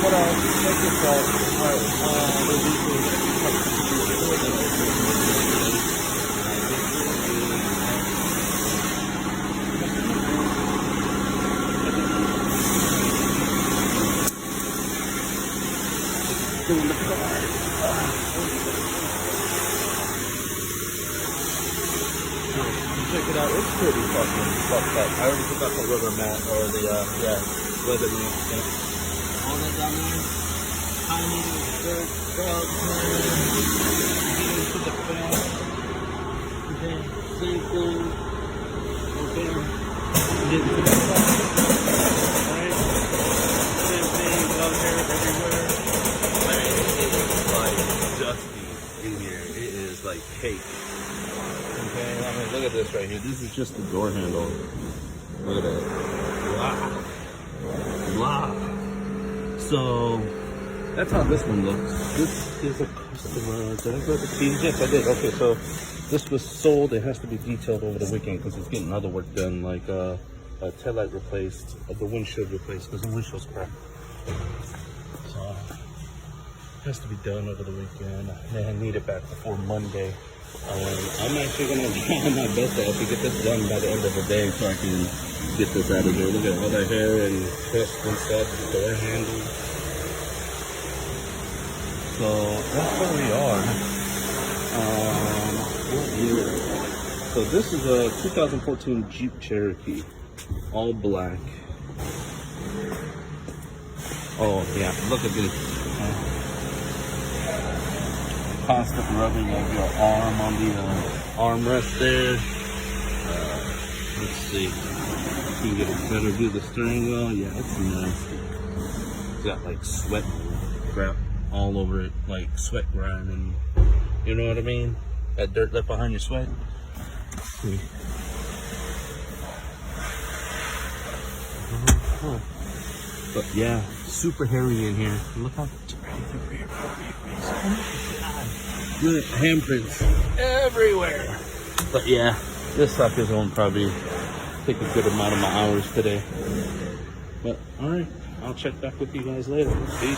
what else? Check this out. Check it out. It's pretty fucking fucked up. I already forgot the rubber mat or the weather mat. Yeah. All that down there. Tiny dirt frogs. Get into the fence. Okay. Same thing. Okay. Get into the fence. Alright. Same thing. Out here everywhere. Man, it is like dusty in here. It is like cake. Okay, I mean, look at this right here. This is just the door handle. Look at that. Wow. So, that's how this one looks. This is a customer. Did I go to the keys? Yes, I did. Okay, so this was sold. It has to be detailed over the weekend because it's getting other work done, like a tail light replaced, the windshield replaced because the windshield's cracked. So, it has to be done over the weekend. And I need it back before Monday. I'm actually going to try my best to help you get this done by the end of the day so I can get this out of here. Look at all that hair and crisp and stuff, door handle. So that's where we are. What year? So this is a 2014 Jeep Cherokee, all black. Oh yeah, look at this. Constant rubbing of your arm on the armrest there. Let's see. You can get a better view of the steering wheel. Yeah, it's nasty. It's got like sweat grab all over it, like sweat grime, and you know what I mean? That dirt left behind your sweat. Let's see. But yeah, super hairy in here. Look how good handprints everywhere. But yeah, this sucker's gonna probably take a good amount of my hours today. But alright, I'll check back with you guys later. Peace.